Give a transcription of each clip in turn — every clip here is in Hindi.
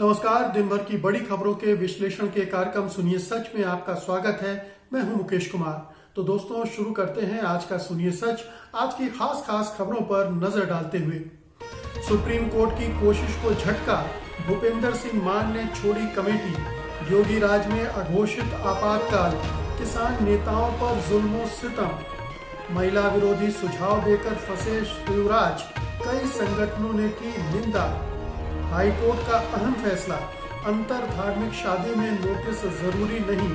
नमस्कार। दिन भर की बड़ी खबरों के विश्लेषण के कार्यक्रम सुनिए सच में आपका स्वागत है। मैं हूं मुकेश कुमार। तो दोस्तों, शुरू करते हैं आज का सुनिए सच। आज की खास खबरों पर नजर डालते हुए सुप्रीम कोर्ट की कोशिश को झटका, भूपेंद्र सिंह मान ने छोड़ी कमेटी। योगी राज में अघोषित आपातकाल, किसान नेताओं पर जुल्मों सितम। महिला विरोधी सुझाव देकर फंसे शिवराज, कई संगठनों ने की निंदा। हाईकोर्ट का अहम फैसला, अंतर धार्मिक शादी में नोटिस जरूरी नहीं।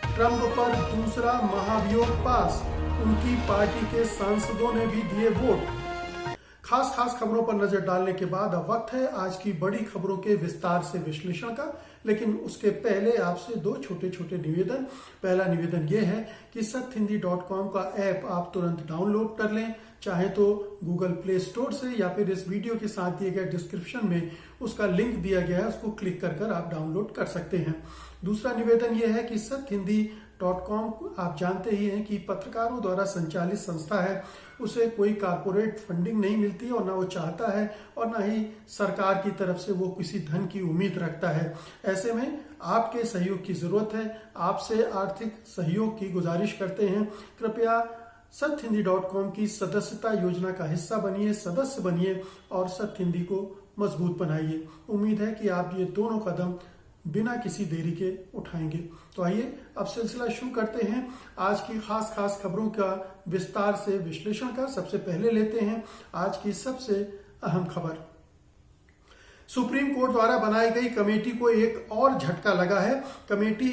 ट्रंप पर दूसरा महाभियोग पास, उनकी पार्टी के सांसदों ने भी दिए वोट। खास खबरों पर नजर डालने के बाद अब वक्त है आज की बड़ी खबरों के विस्तार से विश्लेषण का। लेकिन उसके पहले आपसे दो छोटे निवेदन। पहला निवेदन यह है कि सत्यहिंदी.com का ऐप आप तुरंत डाउनलोड कर लें, चाहे तो गूगल प्ले स्टोर से या फिर इस वीडियो के साथ दिए गए डिस्क्रिप्शन में उसका लिंक दिया गया है, उसको क्लिक कर आप डाउनलोड कर सकते हैं। दूसरा निवेदन यह है कि सत्यहिंदी.com आप जानते ही हैं कि पत्रकारों द्वारा संचालित संस्था है, उसे कोई कारपोरेट फंडिंग नहीं मिलती और ना वो चाहता है और ना ही सरकार की तरफ से वो किसी धन की उम्मीद रखता है। ऐसे में आपके सहयोग की जरूरत है। आपसे आर्थिक सहयोग की गुजारिश करते हैं। कृपया सत्यहिंदी.com की सदस्यता योजना का हिस्सा बनिए, सदस्य बनिए और सत्य हिंदी को मजबूत बनाइए। उम्मीद है कि आप ये दोनों कदम बिना किसी देरी के उठाएंगे। तो आइए अब सिलसिला शुरू करते हैं आज की खास खबरों का विस्तार से विश्लेषण का। सबसे पहले लेते हैं आज की सबसे अहम खबर। सुप्रीम कोर्ट द्वारा बनाई गई कमेटी को एक और झटका लगा है। कमेटी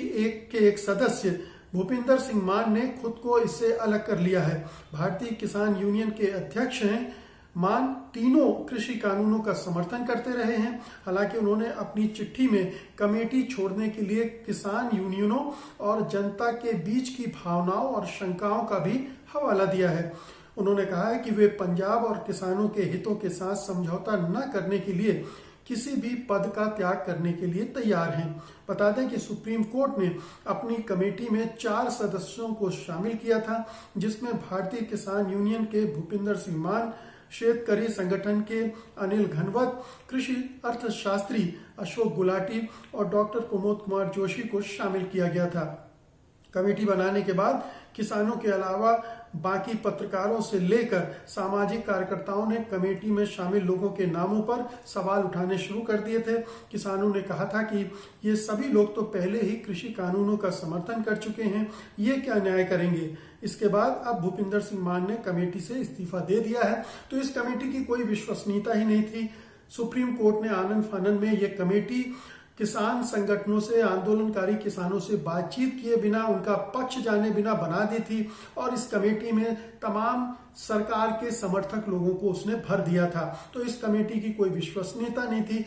के एक सदस्य भूपेंद्र सिंह मान ने खुद को इससे अलग कर लिया है। भारतीय किसान यूनियन के अध्यक्ष हैं। मान तीनों कृषि कानूनों का समर्थन करते रहे हैं। हालांकि उन्होंने अपनी चिट्ठी में कमेटी छोड़ने के लिए किसान यूनियनों और जनता के बीच की भावनाओं और शंकाओं का भी हवाला दिया है। उन्होंने कहा है कि वे पंजाब और किसानों के हितों के साथ समझौता न करने के लिए किसी भी पद का त्याग करने के लिए तैयार हैं। बता दें कि सुप्रीम कोर्ट ने अपनी कमेटी में 4 सदस्यों को शामिल किया था, जिसमें भारतीय किसान यूनियन के भूपेंद्र सिंह मान, शेतकरी संगठन के अनिल घनवत, कृषि अर्थशास्त्री अशोक गुलाटी और डॉक्टर कुमोद कुमार जोशी को शामिल किया गया था। कमेटी बनाने के बाद किसानों के अलावा बाकी पत्रकारों से लेकर सामाजिक कार्यकर्ताओं ने कमेटी में शामिल लोगों के नामों पर सवाल उठाने शुरू कर दिए थे। किसानों ने कहा था कि ये सभी लोग तो पहले ही कृषि कानूनों का समर्थन कर चुके हैं, ये क्या न्याय करेंगे। इसके बाद अब भूपेंद्र सिंह मान ने कमेटी से इस्तीफा दे दिया है। तो इस कमेटी की कोई विश्वसनीयता ही नहीं थी। सुप्रीम कोर्ट ने आनन फानन में ये कमेटी किसान संगठनों से, आंदोलनकारी किसानों से बातचीत किए बिना, उनका पक्ष जाने बिना बना दी थी और इस कमेटी में तमाम सरकार के समर्थक लोगों को उसने भर दिया था। तो इस कमेटी की कोई विश्वसनीयता नहीं थी।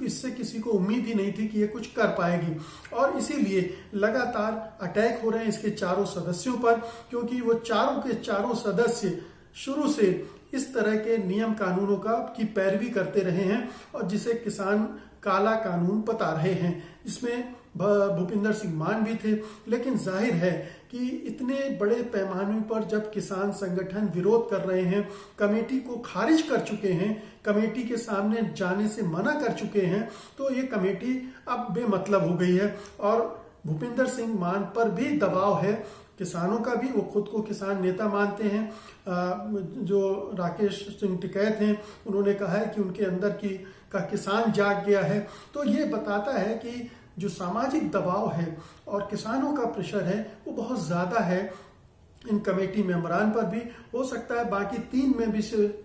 इससे किसी को उम्मीद ही नहीं थी कि ये कुछ कर पाएगी और इसीलिए लगातार अटैक हो रहे हैं इसके चारों सदस्यों पर, क्योंकि वो चारों के चारों सदस्य शुरू से इस तरह के नियम कानूनों की पैरवी करते रहे हैं और जिसे किसान काला कानून बता रहे हैं। इसमें भूपेंद्र सिंह मान भी थे। लेकिन जाहिर है कि इतने बड़े पैमाने पर जब किसान संगठन विरोध कर रहे हैं, कमेटी को खारिज कर चुके हैं, कमेटी के सामने जाने से मना कर चुके हैं, तो ये कमेटी अब बेमतलब हो गई है और भूपेंद्र सिंह मान पर भी दबाव है। किसानों का भी, वो खुद को किसान नेता मानते हैं। जो राकेश सिंह टिकैत हैं, उन्होंने कहा है कि उनके अंदर का किसान जाग गया है। तो ये बताता है कि जो सामाजिक दबाव है और किसानों का प्रेशर है वो बहुत ज्यादा है इन कमेटी मेंबरान पर भी। हो सकता है बाकी 3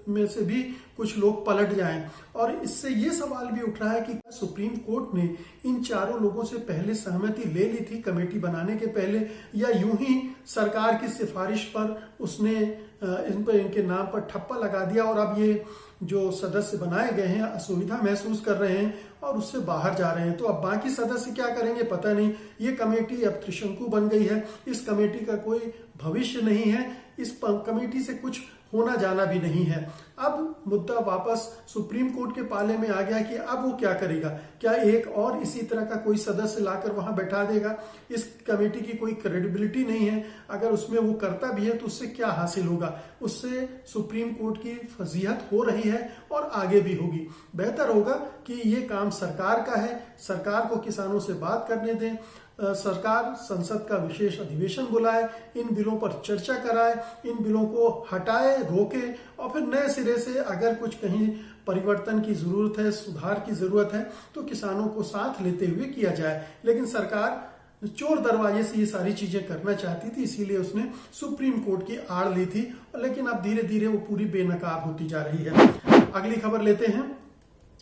में से भी कुछ लोग पलट जाएं और इससे ये सवाल भी उठ रहा है कि सुप्रीम कोर्ट ने इन चारों लोगों से पहले सहमति ले ली थी कमेटी बनाने के पहले, या यूं ही सरकार की सिफारिश पर उसने इनके नाम पर ठप्पा लगा दिया और अब ये जो सदस्य बनाए गए हैं असुविधा महसूस कर रहे हैं और उससे बाहर जा रहे हैं। तो अब बाकी सदस्य क्या करेंगे पता नहीं। ये कमेटी अब त्रिशंकु बन गई है। इस कमेटी का कोई भविष्य नहीं है। इस कमेटी से कुछ होना जाना भी नहीं है। अब मुद्दा वापस सुप्रीम कोर्ट के पाले में आ गया कि अब वो क्या करेगा। क्या एक और इसी तरह का कोई सदस्य लाकर वहां बैठा देगा? इस कमेटी की कोई क्रेडिबिलिटी नहीं है। अगर उसमें वो करता भी है तो उससे क्या हासिल होगा? उससे सुप्रीम कोर्ट की फजीहत हो रही है और आगे भी होगी। बेहतर होगा कि ये काम सरकार का है, सरकार को किसानों से बात करने दें, सरकार संसद का विशेष अधिवेशन बुलाए, इन बिलों पर चर्चा कराए, इन बिलों को हटाए, रोके और फिर नए सिरे से अगर कुछ कहीं परिवर्तन की जरूरत है, सुधार की जरूरत है तो किसानों को साथ लेते हुए किया जाए। लेकिन सरकार चोर दरवाजे से ये सारी चीजें करना चाहती थी, इसीलिए उसने सुप्रीम कोर्ट की आड़ ली थी। लेकिन अब धीरे धीरे वो पूरी बेनकाब होती जा रही है। अगली खबर लेते हैं।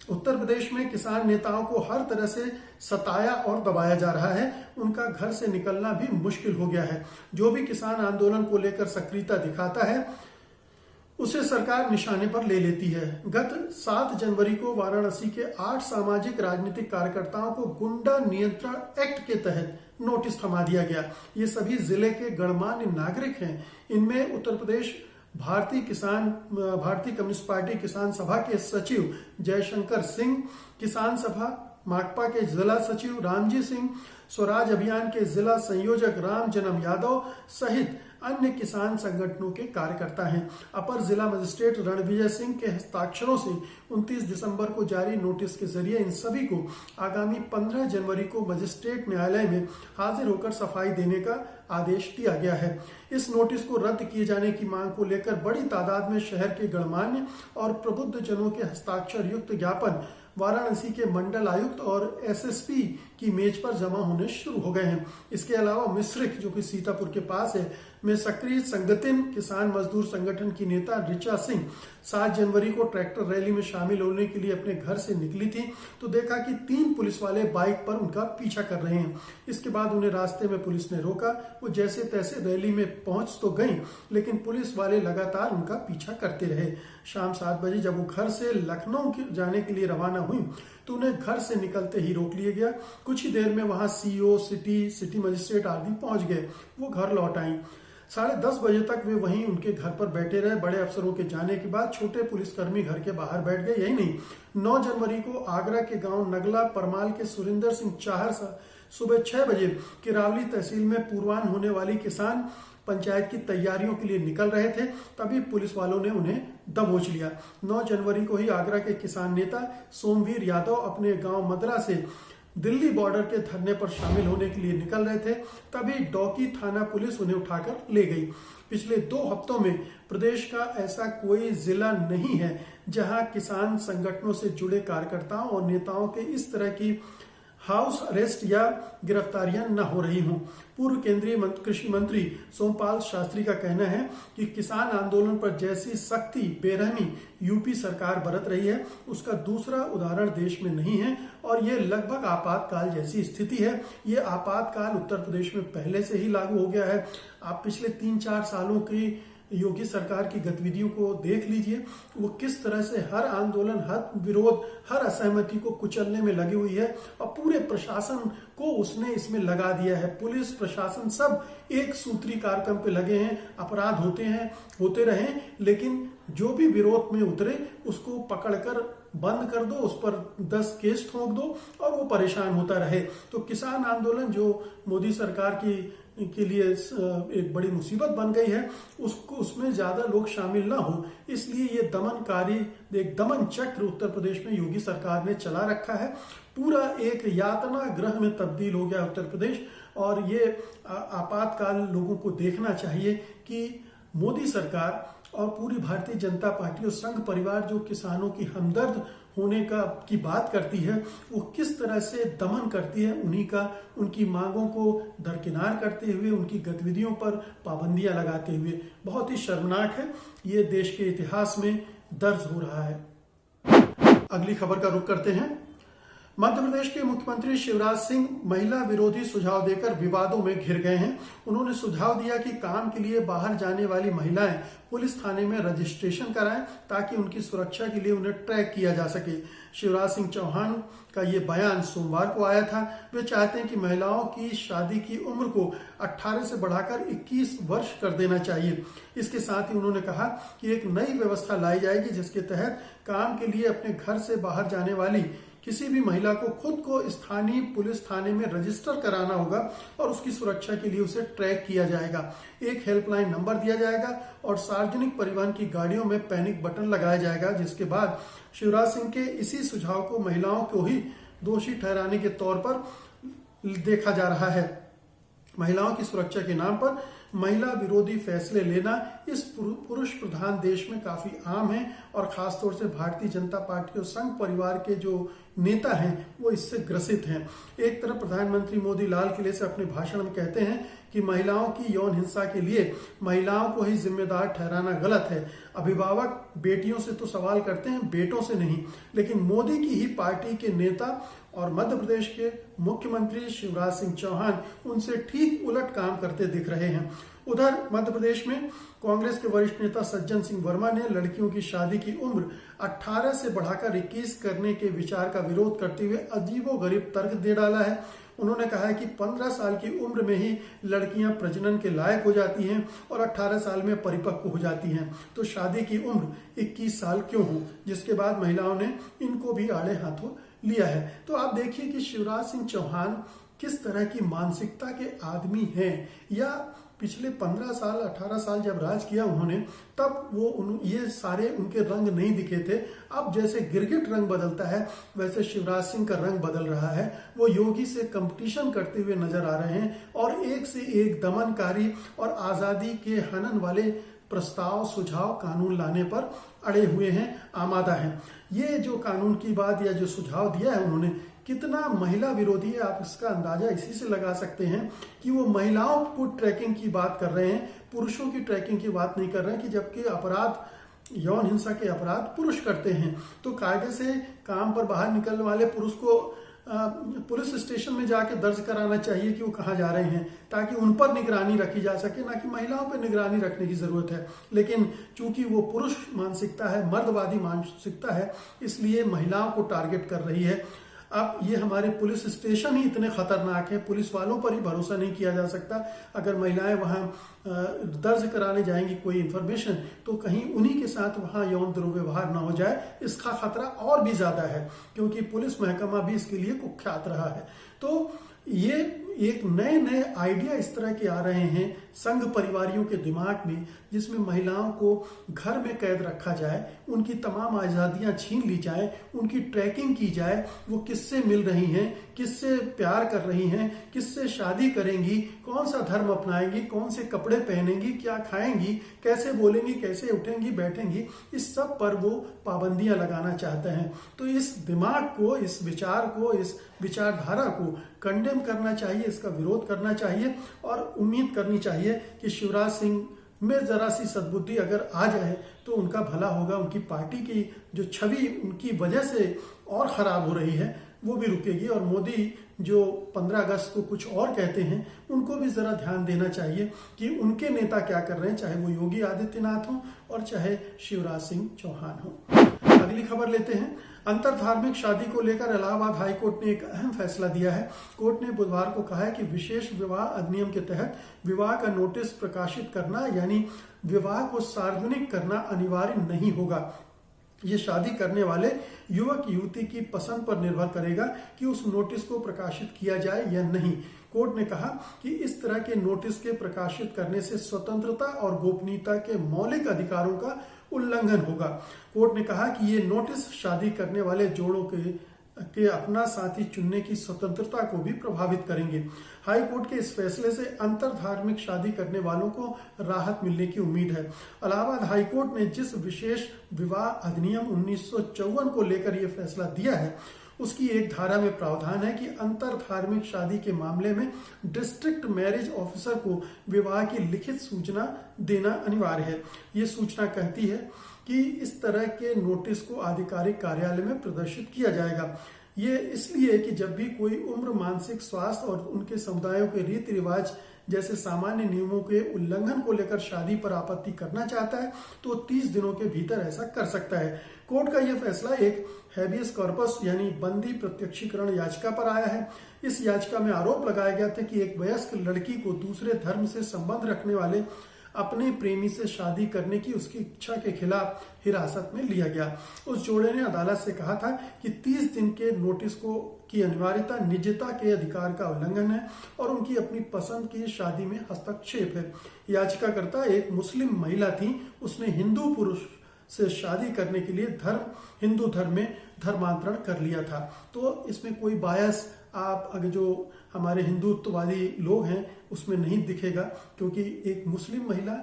उत्तर प्रदेश में किसान नेताओं को हर तरह से सताया और दबाया जा रहा है। उनका घर से निकलना भी मुश्किल हो गया है। जो भी किसान आंदोलन को लेकर सक्रियता दिखाता है उसे सरकार निशाने पर ले लेती है। गत 7 जनवरी को वाराणसी के 8 सामाजिक राजनीतिक कार्यकर्ताओं को गुंडा नियंत्रण एक्ट के तहत नोटिस थमा दिया गया। ये सभी जिले के गणमान्य नागरिक हैं। इनमें उत्तर प्रदेश भारतीय कम्युनिस्ट पार्टी किसान सभा के सचिव जयशंकर सिंह, किसान सभा माकपा के जिला सचिव रामजी सिंह, स्वराज अभियान के जिला संयोजक राम जन्म यादव सहित अन्य किसान संगठनों के कार्यकर्ता हैं। अपर जिला मजिस्ट्रेट रणविजय सिंह के हस्ताक्षरों से 29 दिसंबर को जारी नोटिस के जरिए इन सभी को आगामी 15 जनवरी को मजिस्ट्रेट न्यायालय में हाजिर होकर सफाई देने का आदेश दिया गया है। इस नोटिस को रद्द किए जाने की मांग को लेकर बड़ी तादाद में शहर के गणमान्य और प्रबुद्ध जनों के हस्ताक्षर युक्त ज्ञापन वाराणसी के मंडल आयुक्त और एसएसपी की मेज पर जमा होने शुरू हो गए हैं। इसके अलावा मिश्रिक, जो कि सीतापुर के पास है, में सक्रिय संगठन किसान मजदूर संगठन की नेता ऋचा सिंह 7 जनवरी को ट्रैक्टर रैली में शामिल होने के लिए अपने घर से निकली थी तो देखा कि 3 पुलिस वाले बाइक पर उनका पीछा कर रहे हैं। इसके बाद उन्हें रास्ते में पुलिस ने रोका। वो जैसे तैसे रैली में पहुंच तो गई, लेकिन पुलिस वाले लगातार उनका पीछा करते रहे। शाम 7 बजे जब वो घर से लखनऊ जाने के लिए रवाना हुई तो उन्हें घर से निकलते ही रोक लिया गया। कुछ ही देर में वहां सीओ, सिटी मजिस्ट्रेट आदि पहुंच गए। वो घर लौट आई। 10:30 बजे तक वे वहीं उनके घर पर बैठे रहे। बड़े अफसरों के जाने के बाद छोटे पुलिसकर्मी घर के बाहर बैठ गए। यही नहीं, 9 जनवरी को आगरा के गांव नगला परमाल के सुरेंद्र सिंह चाहर सुबह 6 बजे किरावली तहसील में पूर्वाह्न होने वाली किसान पंचायत की तैयारियों के लिए निकल रहे थे, तभी पुलिस वालों ने उन्हें दबोच लिया। 9 जनवरी को ही आगरा के किसान नेता सोमवीर यादव अपने गांव मदरा से दिल्ली बॉर्डर के धरने पर शामिल होने के लिए निकल रहे थे, तभी डौकी थाना पुलिस उन्हें उठाकर ले गई। पिछले 2 हफ्तों में प्रदेश का ऐसा कोई जिला नहीं है जहां किसान संगठनों से जुड़े कार्यकर्ताओं और नेताओं के इस तरह की हाउस अरेस्ट या गिरफ्तारियां न हो रही हों। पूर्व केंद्रीय कृषि मंत्री सोमपाल शास्त्री का कहना है कि किसान आंदोलन पर जैसी सख्ती बेरहमी यूपी सरकार बरत रही है उसका दूसरा उदाहरण देश में नहीं है और ये लगभग आपातकाल जैसी स्थिति है। ये आपातकाल उत्तर प्रदेश में पहले से ही लागू हो गया है। आप पिछले 3-4 सालों की योगी सरकार की गतिविधियों को देख लीजिए, वो किस तरह से हर आंदोलन, हर विरोध, हर असहमति को कुचलने में लगी हुई है और पूरे प्रशासन को उसने इसमें लगा दिया है। पुलिस प्रशासन सब एक सूत्री कार्यक्रम पे लगे हैं। अपराध होते रहे, लेकिन जो भी विरोध में उतरे उसको पकड़कर बंद कर दो, उस पर 10 केस ठोक दो और वो परेशान होता रहे। तो किसान आंदोलन जो मोदी सरकार के लिए एक बड़ी मुसीबत बन गई है, उसमें ज्यादा लोग शामिल ना हो, इसलिए ये एक दमन चक्र उत्तर प्रदेश में योगी सरकार ने चला रखा है। पूरा एक यातना गृह में तब्दील हो गया उत्तर प्रदेश और ये आपातकाल लोगों को देखना चाहिए कि मोदी सरकार और पूरी भारतीय जनता पार्टी और संघ परिवार जो किसानों की हमदर्द होने की बात करती है, वो किस तरह से दमन करती है उनकी मांगों को दरकिनार करते हुए, उनकी गतिविधियों पर पाबंदियां लगाते हुए। बहुत ही शर्मनाक है, ये देश के इतिहास में दर्ज हो रहा है। अगली खबर का रुख करते हैं। मध्य प्रदेश के मुख्यमंत्री शिवराज सिंह महिला विरोधी सुझाव देकर विवादों में घिर गए हैं। उन्होंने सुझाव दिया कि काम के लिए बाहर जाने वाली महिलाएं पुलिस थाने में रजिस्ट्रेशन कराएं ताकि उनकी सुरक्षा के लिए उन्हें ट्रैक किया जा सके। शिवराज सिंह चौहान का ये बयान सोमवार को आया था। वे चाहते हैं कि महिलाओं की शादी की उम्र को 18 से बढ़ाकर 21 वर्ष कर देना चाहिए। इसके साथ ही उन्होंने कहा कि एक नई व्यवस्था लाई जाएगी जिसके तहत काम के लिए अपने घर से बाहर जाने वाली किसी भी महिला को खुद को स्थानीय पुलिस थाने में रजिस्टर कराना होगा और उसकी सुरक्षा के लिए उसे ट्रैक किया जाएगा। एक हेल्पलाइन नंबर दिया जाएगा और सार्वजनिक परिवहन की गाड़ियों में पैनिक बटन लगाया जाएगा, जिसके बाद शिवराज सिंह के इसी सुझाव को महिलाओं को ही दोषी ठहराने के तौर पर देखा जा रहा है। महिलाओं की सुरक्षा के नाम पर महिला विरोधी फैसले लेना इस पुरुष प्रधान देश में काफी आम है और खासतौर से भारतीय जनता पार्टी और संघ परिवार के जो नेता हैं वो इससे ग्रसित हैं। एक तरफ प्रधानमंत्री मोदी लाल किले से अपने भाषण में कहते हैं कि महिलाओं की यौन हिंसा के लिए महिलाओं को ही जिम्मेदार ठहराना गलत है। अभिभावक बेटियों से तो सवाल करते हैं, बेटों से नहीं। लेकिन मोदी की ही पार्टी के नेता और मध्य प्रदेश के मुख्यमंत्री शिवराज सिंह चौहान उनसे ठीक उलट काम करते दिख रहे हैं। उधर मध्य प्रदेश में कांग्रेस के वरिष्ठ नेता सज्जन सिंह वर्मा ने लड़कियों की शादी की उम्र 18 से बढ़ाकर 21 करने के विचार का विरोध करते हुए अजीबोगरीब तर्क दे डाला है। उन्होंने कहा है कि 15 साल की उम्र में ही लड़कियां प्रजनन के लायक हो जाती हैं और 18 साल में परिपक्व हो जाती हैं, तो शादी की उम्र 21 साल क्यों हो, जिसके बाद महिलाओं ने इनको भी आड़े हाथों लिया है। तो आप देखिए कि शिवराज सिंह चौहान किस तरह की मानसिकता के आदमी हैं, या पिछले 15 साल 18 साल जब राज किया उन्होंने, तब वो ये सारे उनके रंग नहीं दिखे थे। अब जैसे गिरगिट रंग बदलता है वैसे शिवराज सिंह का रंग बदल रहा है। वो योगी से कंपटीशन करते हुए नजर आ रहे हैं और एक से एक दमनकारी और आजादी के हनन वाले प्रस्ताव, सुझाव, कानून लाने पर अड़े हुए हैं, आमादा हैं। ये जो कानून की बात या जो सुझाव दिया है उन्होंने, कितना महिला विरोधी है, आप इसका अंदाजा इसी से लगा सकते हैं कि वो महिलाओं को ट्रैकिंग की बात कर रहे हैं, पुरुषों की ट्रैकिंग की बात नहीं कर रहे हैं, कि जबकि अपराध, यौन हिंसा के अपराध पुरुष करते हैं। तो कायदे से काम पर बाहर निकलने वाले पुरुष को पुलिस स्टेशन में जाके दर्ज कराना चाहिए कि वो कहाँ जा रहे हैं, ताकि उन पर निगरानी रखी जा सके, ना कि महिलाओं पर निगरानी रखने की जरूरत है। लेकिन चूंकि वो पुरुष मानसिकता है, मर्दवादी मानसिकता है, इसलिए महिलाओं को टारगेट कर रही है। अब ये हमारे पुलिस स्टेशन ही इतने खतरनाक है, पुलिस वालों पर ही भरोसा नहीं किया जा सकता। अगर महिलाएं वहां दर्ज कराने जाएंगी कोई इंफॉर्मेशन, तो कहीं उन्हीं के साथ वहां यौन दुर्व्यवहार ना हो जाए, इसका खतरा और भी ज्यादा है, क्योंकि पुलिस महकमा भी इसके लिए कुख्यात रहा है। तो ये एक नए नए आइडिया इस तरह के आ रहे हैं संघ परिवारियों के दिमाग में, जिसमें महिलाओं को घर में कैद रखा जाए, उनकी तमाम आज़ादियां छीन ली जाए, उनकी ट्रैकिंग की जाए, वो किससे मिल रही हैं, किससे प्यार कर रही हैं, किससे शादी करेंगी, कौन सा धर्म अपनाएंगी, कौन से कपड़े पहनेंगी, क्या खाएंगी, कैसे बोलेंगी, कैसे उठेंगी बैठेंगी, इस सब पर वो पाबंदियां लगाना चाहते हैं। तो इस दिमाग को, इस विचार को, इस विचारधारा को कंडेम करना चाहिए, इसका विरोध करना चाहिए और उम्मीद करनी चाहिए कि शिवराज सिंह में जरा सी सद्बुद्धि अगर आ जाए तो उनका भला होगा। उनकी पार्टी की जो छवि उनकी वजह से और खराब हो रही है वो भी रुकेगी, और मोदी जो 15 अगस्त को कुछ और कहते हैं उनको भी जरा ध्यान देना चाहिए कि उनके नेता क्या कर रहे हैं, चाहे वो योगी आदित्यनाथ हो और चाहे शिवराज सिंह चौहान हो। अगली खबर लेते हैं। अंतर धार्मिक शादी को लेकर इलाहाबाद हाईकोर्ट ने एक अहम फैसला दिया है। कोर्ट ने बुधवार को कहा है कि विशेष विवाह अधिनियम के तहत विवाह का नोटिस प्रकाशित करना, यानी विवाह को सार्वजनिक करना अनिवार्य नहीं होगा। ये शादी करने वाले युवक युवती की पसंद पर निर्भर करेगा कि उस नोटिस को प्रकाशित किया जाए या नहीं। कोर्ट ने कहा कि इस तरह के नोटिस के प्रकाशित करने से स्वतंत्रता और गोपनीयता के मौलिक अधिकारों का उल्लंघन होगा। कोर्ट ने कहा कि ये नोटिस शादी करने वाले जोड़ों के अपना साथी चुनने की स्वतंत्रता को भी प्रभावित करेंगे। हाई कोर्ट के इस फैसले से अंतर धार्मिक शादी करने वालों को राहत मिलने की उम्मीद है। इलाहाबाद हाई कोर्ट ने जिस विशेष विवाह अधिनियम 1954 को लेकर यह फैसला दिया है, उसकी एक धारा में प्रावधान है कि अंतर धार्मिक शादी के मामले में डिस्ट्रिक्ट मैरिज ऑफिसर को विवाह की लिखित सूचना देना अनिवार्य है। ये सूचना कहती है कि इस तरह के नोटिस को आधिकारिक कार्यालय में प्रदर्शित किया जाएगा। ये इसलिए कि जब भी कोई उम्र, मानसिक स्वास्थ्य और उनके समुदायों के रीति रिवाज जैसे सामान्य नियमों के उल्लंघन को लेकर शादी पर आपत्ति करना चाहता है तो 30 दिनों के भीतर ऐसा कर सकता है। कोर्ट का यह फैसला एक हैबियस कॉर्पस यानी बंदी प्रत्यक्षीकरण याचिका पर आया है। इस याचिका में आरोप लगाया गया था कि एक वयस्क लड़की को दूसरे धर्म से संबंध रखने वाले अपने प्रेमी से शादी करने की उसकी इच्छा के खिलाफ हिरासत में लिया गया। उस जोड़े ने अदालत से कहा था कि 30 दिन के नोटिस की अनिवार्यता निजता के अधिकार का उल्लंघन है और उनकी अपनी पसंद की शादी में हस्तक्षेप है। याचिकाकर्ता एक मुस्लिम महिला थी, उसने हिंदू पुरुष से शादी करने के लिए हिंदू धर्म में धर्मांतरण कर लिया था। तो इसमें कोई बायस आप अगर जो हमारे हिंदुत्ववादी लोग हैं उसमें नहीं दिखेगा, क्योंकि एक मुस्लिम महिला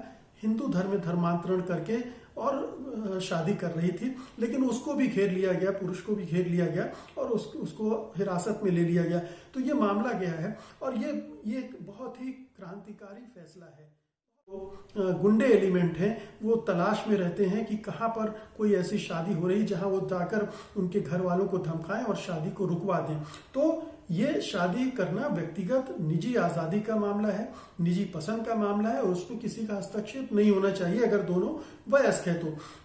हिंदू धर्म में धर्मांतरण करके और शादी कर रही थी, लेकिन उसको भी घेर लिया गया, पुरुष को भी घेर लिया गया और उसको हिरासत में ले लिया गया। तो ये मामला गया है और ये एक बहुत ही क्रांतिकारी फैसला है। तो गुंडे एलिमेंट हैं, वो तलाश में रहते हैं कि कहाँ पर कोई ऐसी शादी हो रही जहां वो जाकर उनके घर वालों को धमकाएं और शादी को रुकवा दें। तो ये शादी करना व्यक्तिगत निजी आजादी का मामला है, निजी पसंद का मामला है और उसमें किसी का हस्तक्षेप नहीं होना चाहिए अगर दोनों वयस्क है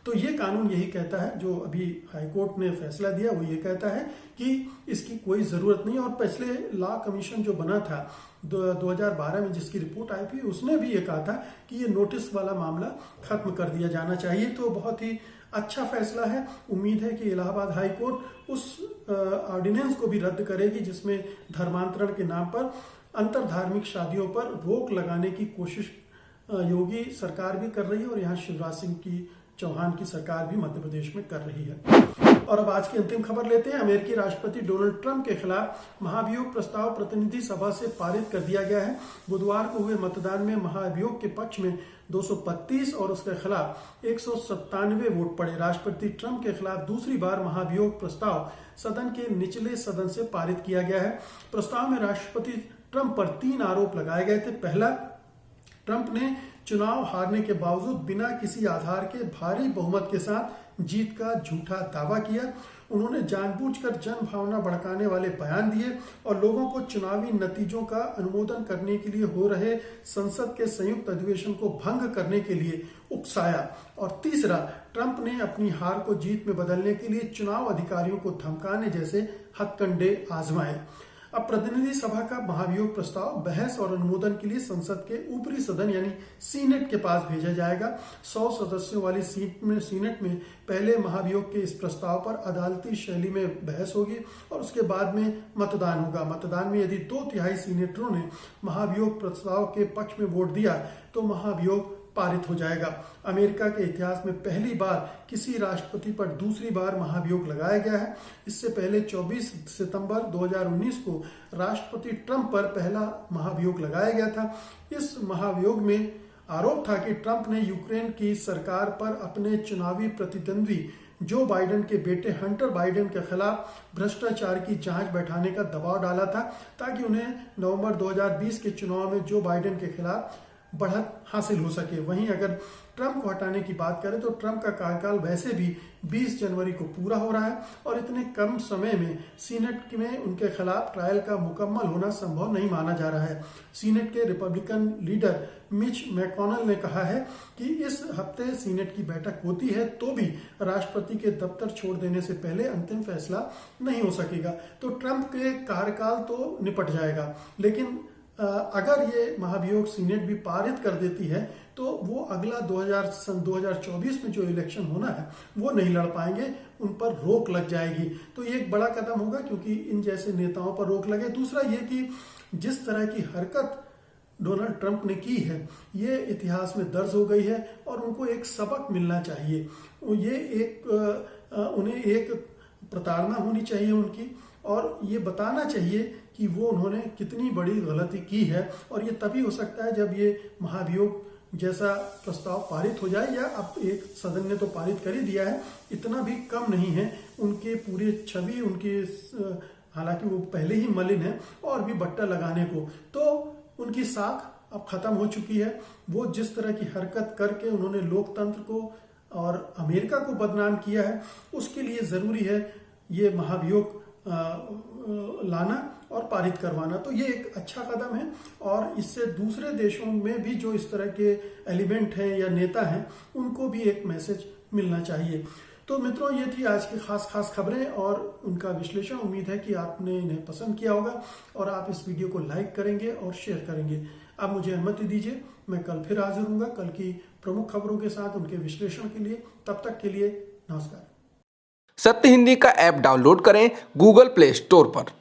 तो ये कानून यही कहता है। जो अभी हाईकोर्ट ने फैसला दिया वो ये कहता है कि इसकी कोई जरूरत नहीं। और पिछले लॉ कमीशन जो बना था 2012 में जिसकी रिपोर्ट आई थी, उसने भी ये कहा था कि ये नोटिस वाला मामला खत्म कर दिया जाना चाहिए। तो बहुत ही अच्छा फैसला है। उम्मीद है कि इलाहाबाद हाई कोर्ट उस ऑर्डिनेंस को भी रद्द करेगी जिसमें धर्मांतरण के नाम पर अंतर धार्मिक शादियों पर रोक लगाने की कोशिश योगी सरकार भी कर रही है और यहाँ शिवराज सिंह चौहान की सरकार भी मध्य प्रदेश में कर रही है। और अब आज की अंतिम खबर लेते हैं। अमेरिकी राष्ट्रपति डोनाल्ड ट्रंप के खिलाफ महाभियोग प्रस्ताव प्रतिनिधि सभा से पारित कर दिया गया है। बुधवार को हुए मतदान में महाभियोग के पक्ष में 235 और उसके खिलाफ 197 वोट पड़े। राष्ट्रपति ट्रंप के खिलाफ दूसरी बार महाभियोग प्रस्ताव सदन के निचले सदन से पारित किया गया है। प्रस्ताव में राष्ट्रपति ट्रंप पर 3 आरोप लगाए गए थे। पहला, ट्रंप ने चुनाव हारने के बावजूद बिना किसी आधार के भारी बहुमत के साथ जीत का झूठा दावा किया। उन्होंने जानबूझकर जन भावना भड़काने वाले बयान दिए और लोगों को चुनावी नतीजों का अनुमोदन करने के लिए हो रहे संसद के संयुक्त अधिवेशन को भंग करने के लिए उकसाया। और तीसरा, ट्रंप ने अपनी हार को जीत में बदलने के लिए चुनाव अधिकारियों को धमकाने जैसे हथकंडे आजमाए। अब प्रतिनिधि सभा का महाभियोग प्रस्ताव बहस और अनुमोदन के लिए संसद के ऊपरी सदन यानी सीनेट के पास भेजा जाएगा। 100 सदस्यों वाली सीनेट में पहले महाभियोग के इस प्रस्ताव पर अदालती शैली में बहस होगी और उसके बाद में मतदान होगा। मतदान में यदि 2/3 सीनेटरों ने महाभियोग प्रस्ताव के पक्ष में वोट दिया तो महाभियोग पारित हो जाएगा। अमेरिका के इतिहास में पहली बार किसी राष्ट्रपति पर दूसरी बार महाभियोग लगाया गया है। इससे पहले 24 सितंबर 2019 को राष्ट्रपति ट्रंप पर पहला महाभियोग लगाया गया था। इस महाभियोग में आरोप था कि ट्रंप ने यूक्रेन की सरकार पर अपने चुनावी प्रतिद्वंदी जो बाइडेन के बेटे हंटर बाइडेन के खिलाफ भ्रष्टाचार की जांच बैठाने का दबाव डाला था ताकि उन्हें नवंबर 2020 के चुनाव में जो बाइडेन के खिलाफ बढ़त हासिल हो सके। वहीं अगर ट्रंप को हटाने की बात करें तो ट्रंप का कार्यकाल वैसे भी 20 जनवरी को पूरा हो रहा है और इतने कम समय में सीनेट में उनके खिलाफ ट्रायल का मुकम्मल होना संभव नहीं माना जा रहा है। सीनेट के रिपब्लिकन लीडर मिच मैकॉनल ने कहा है कि इस हफ्ते सीनेट की बैठक होती है तो भी राष्ट्रपति के दफ्तर छोड़ देने से पहले अंतिम फैसला नहीं हो सकेगा। तो ट्रंप के कार्यकाल तो निपट जाएगा, लेकिन अगर ये महाभियोग सीनेट भी पारित कर देती है तो वो अगला 2024 में जो इलेक्शन होना है वो नहीं लड़ पाएंगे, उन पर रोक लग जाएगी। तो ये एक बड़ा कदम होगा क्योंकि इन जैसे नेताओं पर रोक लगे। दूसरा ये कि जिस तरह की हरकत डोनाल्ड ट्रंप ने की है ये इतिहास में दर्ज हो गई है और उनको एक सबक मिलना चाहिए। उन्हें एक प्रताड़ना होनी चाहिए उनकी और ये बताना चाहिए कि वो उन्होंने कितनी बड़ी गलती की है। और ये तभी हो सकता है जब ये महाभियोग जैसा प्रस्ताव पारित हो जाए, या अब एक सदन ने तो पारित कर ही दिया है, इतना भी कम नहीं है उनके पूरे छवि उनके, हालांकि वो पहले ही मलिन है और भी बट्टा लगाने को, तो उनकी साख अब खत्म हो चुकी है। वो जिस तरह की हरकत करके उन्होंने लोकतंत्र को और अमेरिका को बदनाम किया है, उसके लिए जरूरी है ये महाभियोग लाना और पारित करवाना। तो ये एक अच्छा कदम है और इससे दूसरे देशों में भी जो इस तरह के एलिमेंट हैं या नेता हैं उनको भी एक मैसेज मिलना चाहिए। तो मित्रों, ये थी आज की खास खबरें और उनका विश्लेषण। उम्मीद है कि आपने इन्हें पसंद किया होगा और आप इस वीडियो को लाइक करेंगे और शेयर करेंगे। आप मुझे अनुमति दीजिए, मैं कल फिर हाजिर हूँगा कल की प्रमुख खबरों के साथ, उनके विश्लेषण के लिए। तब तक के लिए नमस्कार। सत्य हिंदी का ऐप डाउनलोड करें गूगल प्ले स्टोर पर।